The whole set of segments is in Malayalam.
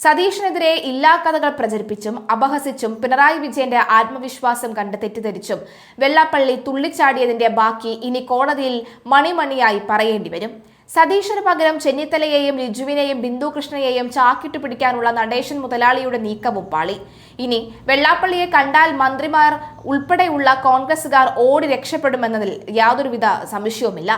സതീഷിനെതിരെ ഇല്ലാക്കഥകൾ പ്രചരിപ്പിച്ചും അപഹസിച്ചും പിണറായി വിജയന്റെ ആത്മവിശ്വാസം കണ്ട് തെറ്റിദ്ധരിച്ചും വെള്ളാപ്പള്ളി തുള്ളിച്ചാടിയതിന്റെ ബാക്കി ഇനി കോടതിയിൽ മണിമണിയായി പറയേണ്ടി വരും. സതീഷിന് പകരം ചെന്നിത്തലയെയും ലിജുവിനെയും ബിന്ദു കൃഷ്ണയെയും ചാക്കിട്ടു പിടിക്കാനുള്ള നടേശൻ മുതലാളിയുടെ നീക്കവും പാളി. ഇനി വെള്ളാപ്പള്ളിയെ കണ്ടാൽ മന്ത്രിമാർ ഉൾപ്പെടെയുള്ള കോൺഗ്രസുകാർ ഓടി രക്ഷപ്പെടുമെന്നതിൽ യാതൊരുവിധ സംശയവുമില്ല.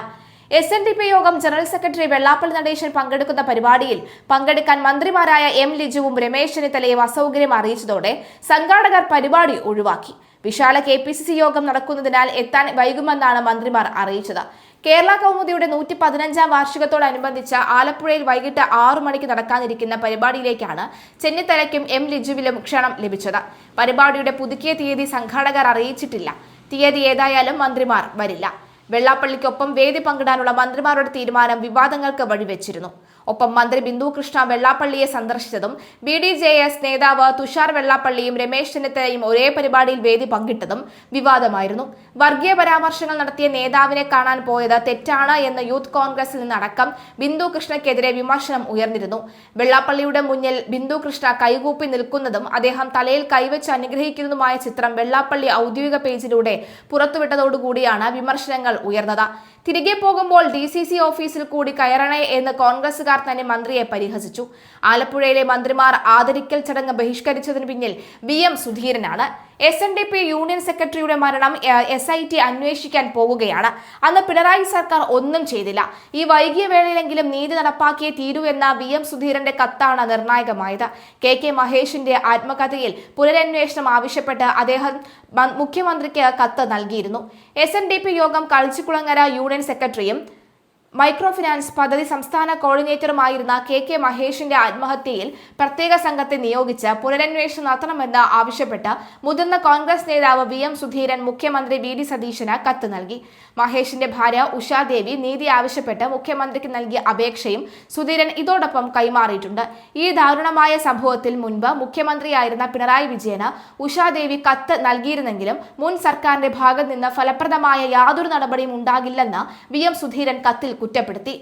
SNDP യോഗം ജനറൽ സെക്രട്ടറി വെള്ളാപ്പള്ളി നടേശൻ പങ്കെടുക്കുന്ന പരിപാടിയിൽ പങ്കെടുക്കാൻ മന്ത്രിമാരായ M. ലിജുവും രമേശ് ചെന്നിത്തലയും അസൗകര്യം അറിയിച്ചതോടെ സംഘാടകർ പരിപാടി ഒഴിവാക്കി. വിശാല KPCC യോഗം നടക്കുന്നതിനാൽ എത്താൻ വൈകുമെന്നാണ് മന്ത്രിമാർ അറിയിച്ചത്. കേരള കൗമുദിയുടെ 115ാം വാർഷികത്തോടനുബന്ധിച്ച് ആലപ്പുഴയിൽ വൈകിട്ട് 6 മണിക്ക് നടക്കാനിരിക്കുന്ന പരിപാടിയിലേക്കാണ് ചെന്നിത്തലയ്ക്കും M. ലിജുവിലും ക്ഷണം ലഭിച്ചത്. പരിപാടിയുടെ പുതുക്കിയ തീയതി സംഘാടകർ അറിയിച്ചിട്ടില്ല. തീയതി ഏതായാലും മന്ത്രിമാർ വരില്ല. വെള്ളാപ്പള്ളിക്കൊപ്പം വേദി പങ്കിടാനുള്ള മന്ത്രിമാരുടെ തീരുമാനം വിവാദങ്ങൾക്ക് വഴിവെച്ചിരുന്നു. ഒപ്പം മന്ത്രി ബിന്ദു കൃഷ്ണ വെള്ളാപ്പള്ളിയെ സന്ദർശിച്ചതും BDJS നേതാവ് തുഷാർ വെള്ളാപ്പള്ളിയും രമേശ് ചെന്നിത്തലയും ഒരേ പരിപാടിയിൽ വേദി പങ്കിട്ടതും വിവാദമായിരുന്നു. വർഗീയ പരാമർശങ്ങൾ നടത്തിയ നേതാവിനെ കാണാൻ പോയത് തെറ്റാണ് എന്ന് യൂത്ത് കോൺഗ്രസിൽ നിന്നടക്കം ബിന്ദു കൃഷ്ണയ്ക്കെതിരെ വിമർശനം ഉയർന്നിരുന്നു. വെള്ളാപ്പള്ളിയുടെ മുന്നിൽ ബിന്ദു കൃഷ്ണ കൈകൂപ്പി നിൽക്കുന്നതും അദ്ദേഹം തലയിൽ കൈവച്ച് അനുഗ്രഹിക്കുന്നതുമായ ചിത്രം വെള്ളാപ്പള്ളി ഔദ്യോഗിക പേജിലൂടെ പുറത്തുവിട്ടതോടുകൂടിയാണ് വിമർശനങ്ങൾ ഉയർന്നത്. തിരികെ പോകുമ്പോൾ DCC ഓഫീസിൽ കൂടി കയറണേ എന്ന് കോൺഗ്രസുകാർ തന്നെ മന്ത്രിയെ പരിഹസിച്ചു. ആലപ്പുഴയിലെ മന്ത്രിമാർ ആദരിക്കൽ ചടങ്ങ് ബഹിഷ്കരിച്ചതിന് പിന്നിൽ VM സുധീരനാണ്. SNDP യൂണിയൻ സെക്രട്ടറിയുടെ മരണം SIT അന്വേഷിക്കാൻ പോവുകയാണ്. അന്ന് പിണറായി സർക്കാർ ഒന്നും ചെയ്തില്ല. ഈ വൈകിയ വേളയിലെങ്കിലും നീതി നടപ്പാക്കിയേ തീരൂ എന്ന VM സുധീരന്റെ കത്താണ് നിർണായകമായത്. KK മഹേഷിന്റെ ആത്മകഥയിൽ പുനരന്വേഷണം ആവശ്യപ്പെട്ട് അദ്ദേഹം മുഖ്യമന്ത്രിക്ക് കത്ത് നൽകിയിരുന്നു. SNDP യോഗം കളിച്ചിക്കുളങ്ങര യൂണിയൻ സെക്രട്ടറിയും മൈക്രോ ഫിനാൻസ് പദ്ധതി സംസ്ഥാന കോർഡിനേറ്ററുമായിരുന്ന KK മഹേഷിന്റെ ആത്മഹത്യയിൽ പ്രത്യേക സംഘത്തെ നിയോഗിച്ച് പുനരന്വേഷണം നടത്തണമെന്ന് ആവശ്യപ്പെട്ട് മുതിർന്ന കോൺഗ്രസ് നേതാവ് VM സുധീരൻ മുഖ്യമന്ത്രി VD സതീശന് കത്ത് നൽകി. മഹേഷിന്റെ ഭാര്യ ഉഷാദേവി നീതി ആവശ്യപ്പെട്ട് മുഖ്യമന്ത്രിക്ക് നൽകിയ അപേക്ഷയും സുധീരൻ ഇതോടൊപ്പം കൈമാറിയിട്ടുണ്ട്. ഈ ദാരുണമായ സംഭവത്തിൽ മുൻപ് മുഖ്യമന്ത്രിയായിരുന്ന പിണറായി വിജയന് ഉഷാദേവി കത്ത് നൽകിയിരുന്നെങ്കിലും മുൻ സർക്കാരിന്റെ ഭാഗത്ത് നിന്ന് ഫലപ്രദമായ യാതൊരു നടപടിയും ഉണ്ടാകില്ലെന്ന് VM സുധീരൻ കത്തിൽ കുറ്റപ്പെടുത്തി.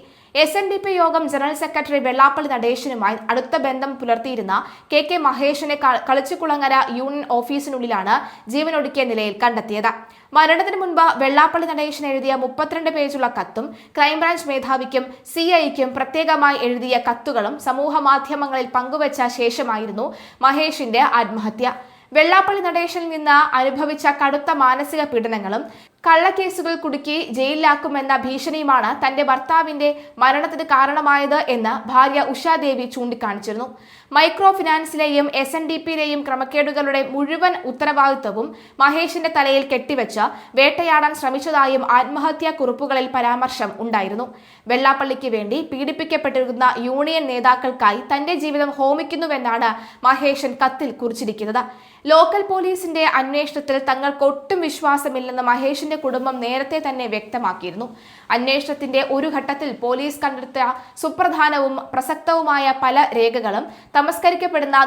SNDP യോഗം ജനറൽ സെക്രട്ടറി വെള്ളാപ്പള്ളി നടേശനുമായി അടുത്ത ബന്ധം പുലർത്തിയിരുന്ന KK മഹേഷിനെ കളിച്ചിക്കുളങ്ങര യൂണിയൻ ഓഫീസിനുള്ളിലാണ് ജീവനൊടുക്കിയ നിലയിൽ കണ്ടെത്തിയത്. മരണത്തിന് മുൻപ് വെള്ളാപ്പള്ളി നടേശൻ എഴുതിയ 32 പേജുള്ള കത്തും ക്രൈംബ്രാഞ്ച് മേധാവിക്കും CIക്കും പ്രത്യേകമായി എഴുതിയ കത്തുകളും സമൂഹ മാധ്യമങ്ങളിൽ പങ്കുവച്ച ശേഷമായിരുന്നു മഹേഷിന്റെ ആത്മഹത്യ. വെള്ളാപ്പള്ളി നടേശനിൽ നിന്ന് അനുഭവിച്ച കടുത്ത മാനസിക പീഡനങ്ങളും കള്ളക്കേസുകൾ കുടുക്കി ജയിലിലാക്കുമെന്ന ഭീഷണിയുമാണ് തന്റെ ഭർത്താവിന്റെ മരണത്തിന് കാരണമായത് എന്ന് ഭാര്യ ഉഷാദേവി ചൂണ്ടിക്കാണിച്ചിരുന്നു. മൈക്രോ ഫിനാൻസിലെയും SNDPയിലെയും ക്രമക്കേടുകളുടെ മുഴുവൻ ഉത്തരവാദിത്വവും മഹേഷിന്റെ തലയിൽ കെട്ടിവെച്ച് വേട്ടയാടാൻ ശ്രമിച്ചതായും ആത്മഹത്യാ കുറിപ്പുകളിൽ പരാമർശം ഉണ്ടായിരുന്നു. വെള്ളാപ്പള്ളിക്ക് വേണ്ടി പീഡിപ്പിക്കപ്പെട്ടിരുന്ന യൂണിയൻ നേതാക്കൾക്കായി തന്റെ ജീവിതം ഹോമിക്കുന്നുവെന്നാണ് മഹേഷൻ കത്തിൽ കുറിച്ചിരിക്കുന്നത്. ലോക്കൽ പോലീസിന്റെ അന്വേഷണത്തിൽ തങ്ങൾക്കൊട്ടും വിശ്വാസമില്ലെന്ന് മഹേഷിന്റെ കുടുംബം നേരത്തെ തന്നെ വ്യക്തമാക്കിയിരുന്നു. അന്വേഷണത്തിന്റെ ഒരു ഘട്ടത്തിൽ പോലീസ് കണ്ടെത്തിയ സുപ്രധാനവും പ്രസക്തവുമായ പല രേഖകളും തമസ്കരിക്കപ്പെടുന്ന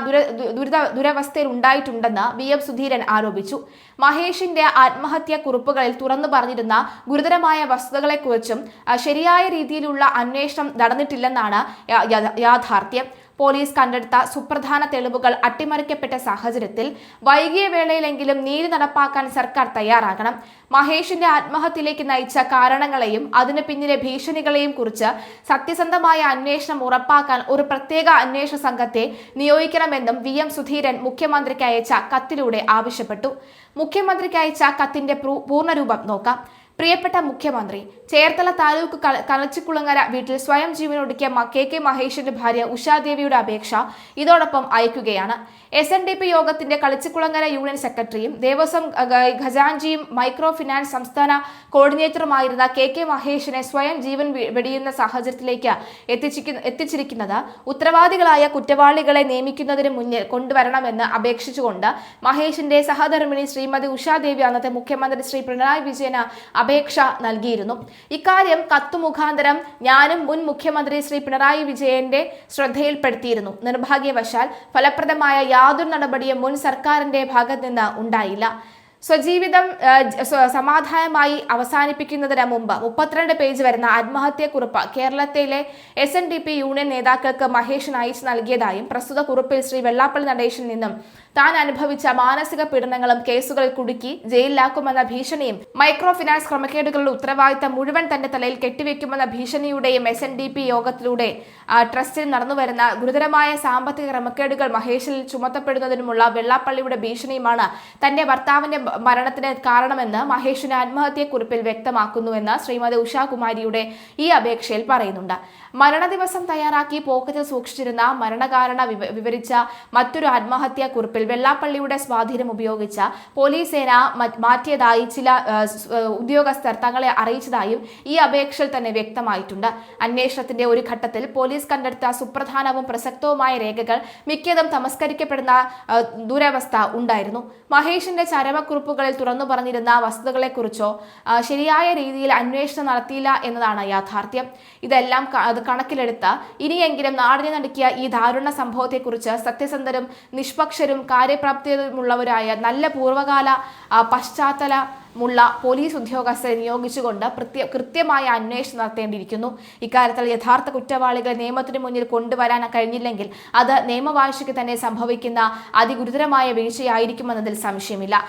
ദുരവസ്ഥയിൽ ഉണ്ടായിട്ടുണ്ടെന്ന് VM സുധീരൻ ആരോപിച്ചു. മഹേഷിന്റെ ആത്മഹത്യാ കുറിപ്പുകളിൽ തുറന്നു പറഞ്ഞിരുന്ന ഗുരുതരമായ വസ്തുതകളെക്കുറിച്ചും ശരിയായ രീതിയിലുള്ള അന്വേഷണം നടന്നിട്ടില്ലെന്നാണ് യാഥാർത്ഥ്യം. പോലീസ് കണ്ടെടുത്ത സുപ്രധാന തെളിവുകൾ അട്ടിമറിക്കപ്പെട്ട സാഹചര്യത്തിൽ വൈകിയ വേളയിലെങ്കിലും നീതി നടപ്പാക്കാൻ സർക്കാർ തയ്യാറാകണം. മഹേഷിന്റെ ആത്മഹത്യയിലേക്ക് നയിച്ച കാരണങ്ങളെയും അതിന് പിന്നിലെ ഭീഷണികളെയും കുറിച്ച് സത്യസന്ധമായ അന്വേഷണം ഉറപ്പാക്കാൻ ഒരു പ്രത്യേക അന്വേഷണ സംഘത്തെ നിയോഗിക്കണമെന്നും VM സുധീരൻ മുഖ്യമന്ത്രിക്ക് അയച്ച കത്തിലൂടെ ആവശ്യപ്പെട്ടു. മുഖ്യമന്ത്രിക്ക് അയച്ച കത്തിന്റെ പൂർണ്ണരൂപം നോക്കാം. പ്രിയപ്പെട്ട മുഖ്യമന്ത്രി, ചേർത്തല താലൂക്ക് കളച്ചിക്കുളങ്ങര വീട്ടിൽ സ്വയം ജീവനൊടുക്കിയ KK മഹേഷിന്റെ ഭാര്യ ഉഷാദേവിയുടെ അപേക്ഷ ഇതോടൊപ്പം അയക്കുകയാണ്. SNDP യോഗത്തിന്റെ കളിച്ചിക്കുളങ്ങര യൂണിയൻ സെക്രട്ടറിയും ദേവസ്വം ഖജാൻജിയും മൈക്രോ ഫിനാൻസ് സംസ്ഥാന കോർഡിനേറ്ററുമായിരുന്ന KK മഹേഷിനെ സ്വയം ജീവൻ വെടിയുന്ന സാഹചര്യത്തിലേക്ക് എത്തിച്ചിരിക്കുന്നത് ഉത്തരവാദികളായ കുറ്റവാളികളെ നിയമിക്കുന്നതിന് മുന്നിൽ കൊണ്ടുവരണമെന്ന് അപേക്ഷിച്ചുകൊണ്ട് മഹേഷിന്റെ സഹധർമ്മിണി ശ്രീമതി ഉഷാദേവി അന്നത്തെ മുഖ്യമന്ത്രി ശ്രീ പിണറായി വിജയന് അപേക്ഷ നൽകിയിരുന്നു. ഇക്കാര്യം കത്തുമുഖാന്തരം ഞാനും മുൻ മുഖ്യമന്ത്രി ശ്രീ പിണറായി വിജയന്റെ ശ്രദ്ധയിൽപ്പെടുത്തിയിരുന്നു. നിർഭാഗ്യവശാൽ ഫലപ്രദമായ യാതൊരു നടപടിയും മുൻ സർക്കാരിന്റെ ഭാഗത്ത് നിന്ന് ഉണ്ടായില്ല. സ്വജീവിതം സമാധാനമായി അവസാനിപ്പിക്കുന്നതിന് മുമ്പ് 32 പേജ് വരുന്ന ആത്മഹത്യാക്കുറിപ്പ് കേരളത്തിലെ SNDP യൂണിയൻ നേതാക്കൾക്ക് മഹേഷൻ അയച്ചു നൽകിയതായും പ്രസ്തുത കുറിപ്പിൽ ശ്രീ വെള്ളാപ്പള്ളി നടേശനിൽ നിന്നും താൻ അനുഭവിച്ച മാനസിക പീഡനങ്ങളും കേസുകളിൽ കുടുക്കി ജയിലിലാക്കുമെന്ന ഭീഷണിയും മൈക്രോ ഫിനാൻസ് ക്രമക്കേടുകളുടെ ഉത്തരവാദിത്തം മുഴുവൻ തന്റെ തലയിൽ കെട്ടിവെക്കുമെന്ന ഭീഷണിയുടെയും SNDP യോഗത്തിലൂടെ ട്രസ്റ്റിൽ നടന്നുവരുന്ന ഗുരുതരമായ സാമ്പത്തിക ക്രമക്കേടുകൾ മഹേഷിൽ ചുമത്തപ്പെടുന്നതിനുമുള്ള വെള്ളാപ്പള്ളിയുടെ ഭീഷണിയുമാണ് തന്റെ ഭർത്താവിന്റെ മരണത്തിന് കാരണമെന്ന് മഹേഷിന്റെ ആത്മഹത്യക്കുറിപ്പിൽ വ്യക്തമാക്കുന്നുവെന്ന് ശ്രീമതി ഉഷാകുമാരിയുടെ ഈ അപേക്ഷയിൽ പറയുന്നുണ്ട്. മരണദിവസം തയ്യാറാക്കി പോക്കറ്റിൽ സൂക്ഷിച്ചിരുന്ന മരണകാരണ വിവരിച്ച മറ്റൊരു ആത്മഹത്യാക്കുറിപ്പിൽ വെള്ളാപ്പള്ളിയുടെ സ്വാധീനം ഉപയോഗിച്ച പോലീസ് സേന മാറ്റിയതായി ചില ഉദ്യോഗസ്ഥർ തങ്ങളെ അറിയിച്ചതായും ഈ അപേക്ഷയിൽ തന്നെ വ്യക്തമായിട്ടുണ്ട്. അന്വേഷണത്തിന്റെ ഒരു ഘട്ടത്തിൽ പോലീസ് കണ്ടെടുത്ത സുപ്രധാനവും പ്രസക്തവുമായ രേഖകൾ മിക്കതും തമസ്കരിക്കപ്പെടുന്ന ദുരവസ്ഥ ഉണ്ടായിരുന്നു. മഹേഷിന്റെ ചരമക്കുറിപ്പുകളിൽ തുറന്നു പറഞ്ഞിരുന്ന വസ്തുതകളെക്കുറിച്ചോ ശരിയായ രീതിയിൽ അന്വേഷണം നടത്തിയില്ല എന്നതാണ് യാഥാർത്ഥ്യം. ഇതെല്ലാം കണക്കിലെടുത്ത് ഇനിയെങ്കിലും നാടിനെ നടുക്കിയ ഈ ദാരുണ സംഭവത്തെക്കുറിച്ച് സത്യസന്ധരും നിഷ്പക്ഷരും കാര്യപ്രാപ്തിയുമുള്ളവരായ നല്ല പൂർവ്വകാല പശ്ചാത്തലമുള്ള പോലീസ് ഉദ്യോഗസ്ഥരെ നിയോഗിച്ചുകൊണ്ട് കൃത്യമായ അന്വേഷണം നടത്തേണ്ടിയിരിക്കുന്നു. ഇക്കാര്യത്തിൽ യഥാർത്ഥ കുറ്റവാളികളെ നിയമത്തിന് മുന്നിൽ കൊണ്ടുവരാൻ കഴിഞ്ഞില്ലെങ്കിൽ അത് നിയമവാഴ്ചയ്ക്ക് തന്നെ സംഭവിക്കുന്ന അതിഗുരുതരമായ വീഴ്ചയായിരിക്കുമെന്നതിൽ സംശയമില്ല.